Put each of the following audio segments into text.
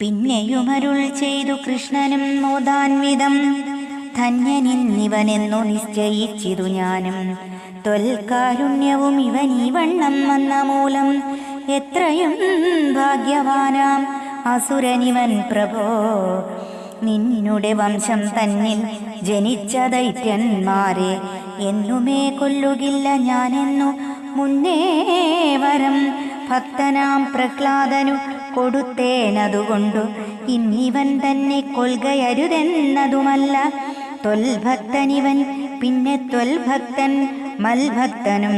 പിന്നെയുമരുൾ ചെയ്തു കൃഷ്ണനും മോദാൻവിധം, ധന്യനിന്നിവനെന്നു നിശ്ചയിച്ചിതു ഞാനും. ത്വൽകാരുണ്യവും ഇവൻ ഈ വണ്ണം വന്ന മൂലം, എത്രയും ഭാഗ്യവാനാം അസുരനിവൻ പ്രഭോ. നിന്നുടെ വംശം തന്നിൽ ജനിച്ച ദൈത്യന്മാരെ എന്നുമേ കൊല്ലുകില്ല ഞാനെന്നു മുന്നേ വരം ഭക്തനാം പ്രഹ്ലാദനു കൊടുത്തേനതുകൊണ്ടു ഇന്നിവൻ തന്നെ കൊൽകയരുതെന്നതുമല്ല. ത്വൽഭക്തനിവൻ പിന്നെ ത്വൽഭക്തൻ മൽഭക്തനും,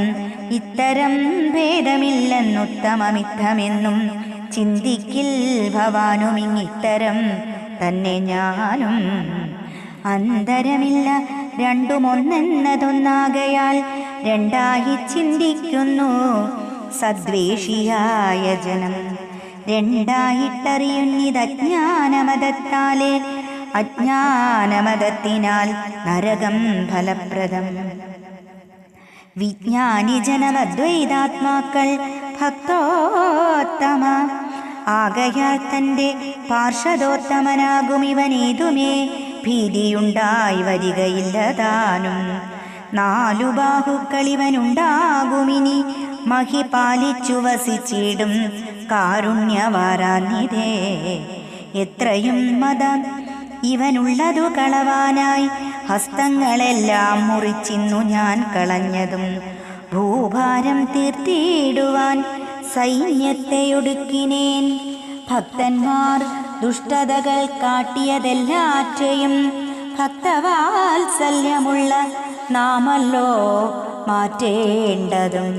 ഇത്തരം ഭേദമില്ലെന്നുത്തമമിത്തമെന്നും ചിന്തിക്കിൽ ഭവാനും ഇങ്ങിത്തരം തന്നെ ഞാനും. അന്തരമില്ല രണ്ടുമൊന്നെന്നതൊന്നാകയാൽ രണ്ടായി ചിന്തിക്കുന്നു സദ്വേഷിയായ ജനം. രണ്ടായിട്ടറിയുന്നിതജ്ഞാനമതത്താലേ, അജ്ഞാനമതത്തിനാൽ നരകം ഫലപ്രദം. വിജ്ഞാനി ജനമദ്വൈതാത്മാക്കൾ ഭക്തോത്തമ ആകയാൽ തൻ്റെ പാർഷദോത്തമനാകുമിവനേതുമേ ഭീതിയുണ്ടായി വരികയില്ലതാനും. നാലു ബാഹുക്കളിവനുണ്ടാകുമിനി മഹി പാലിച്ചു വസിച്ചിടും കാരുണ്യവാരാനിധേ. എത്രയും മതം ഇവനുള്ളതു കളവാനായി ഹസ്തങ്ങളെല്ലാം മുറിച്ചിന്നു ഞാൻ കളഞ്ഞതും. ഭൂഭാരം തീർത്തിടുവാൻ സൈന്യത്തെയൊടുക്കിനേൻ. ഭക്തന്മാർ ദുഷ്ടതകൾ കാട്ടിയതെല്ലാറ്റയും ഭക്തവാത്സല്യമുള്ള നാമല്ലോ മാറ്റേണ്ടതും.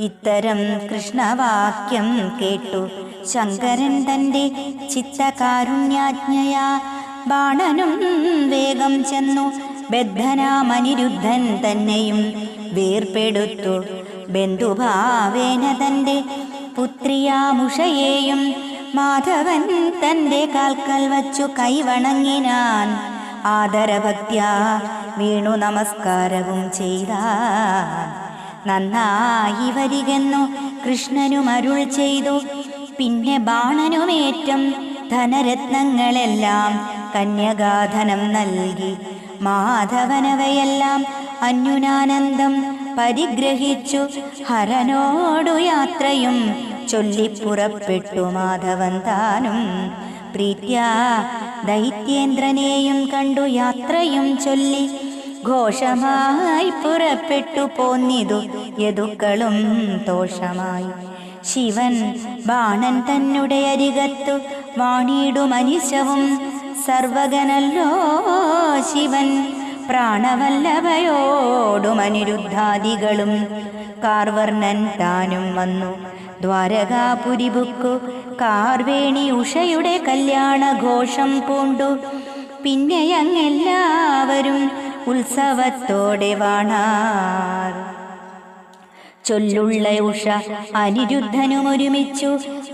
ഇത്തരം കൃഷ്ണവാക്യം കേട്ടു ശങ്കരൻ തൻ്റെ ചിത്തകാരുണ്യാജ്ഞയാ ബാണനും വേഗം ചെന്നു ബദ്ധനാമനിരുദ്ധൻ തന്നെയും വേർപെടുത്തു. ബന്ധുഭാവേന തൻ്റെ പുത്രിയാമുഷയെയും മാധവൻ തൻ്റെ കാൽക്കൽ വച്ചു കൈവണങ്ങിനാൻ. ആദരഭക്ത്യാ വീണു നമസ്കാരവും ചെയ്താൻ. നന്നായി വരികെന്നു കൃഷ്ണനും അരുൾ ചെയ്തു. പിന്നെ ബാണനുമേറ്റം ധനരത്നങ്ങളെല്ലാം കന്യകാധനം നൽകി. മാധവനവയെല്ലാം അന്യുനാനന്ദം പരിഗ്രഹിച്ചു ഹരനോടു യാത്രയും ചൊല്ലിപ്പുറപ്പെട്ടു മാധവൻ താനും. പ്രീത്യാ ദൈത്യേന്ദ്രനെയും കണ്ടു യാത്രയും ചൊല്ലി ഘോഷമായി പുറപ്പെട്ടു പോന്നിതു യദുക്കളും തോഷമായി. ശിവൻ ബാണൻ തന്നുടെ അരികത്തു വാണിടുമനിശവും സർവകനല്ലോ ശിവൻ പ്രാണവല്ലഭയോടുമനിരുദ്ധാദികളും. കാർവർണൻ താനും വന്നു ദ്വാരകാപുരിബുക്കു കാർവേണി ഉഷയുടെ കല്യാണഘോഷം പൂണ്ടു. പിന്നെയങ്ങെല്ലാവരും ഉത്സവത്തോടെ വാണാർ. ചൊല്ലുള്ള ഉഷ അനിരുദ്ധനും ഒരുമിച്ചു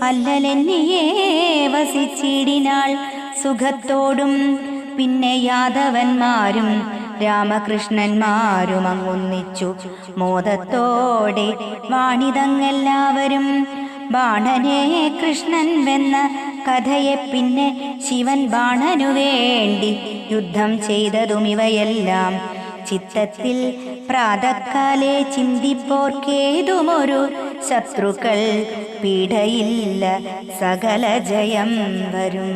അല്ലലെന്നിയേ വസിച്ചിടിനാൾ സുഖത്തോടും. പിന്നെ യാദവന്മാരും രാമകൃഷ്ണന്മാരും അങ്ങൊന്നിച്ചു മോദത്തോടെ വാണിതങ്ങെല്ലാവരും. ബാണനെ കൃഷ്ണൻ വെന്ന കഥയെ പിന്നെ ശിവൻ ബാണനു വേണ്ടി യുദ്ധം ചെയ്തതും ഇവയെല്ലാം ചിത്തത്തിൽ പ്രാതക്കാലെ ചിന്തിപ്പോർക്കേതുമൊരു ശത്രുക്കൾ പീഡയില്ല സകല ജയം വരും.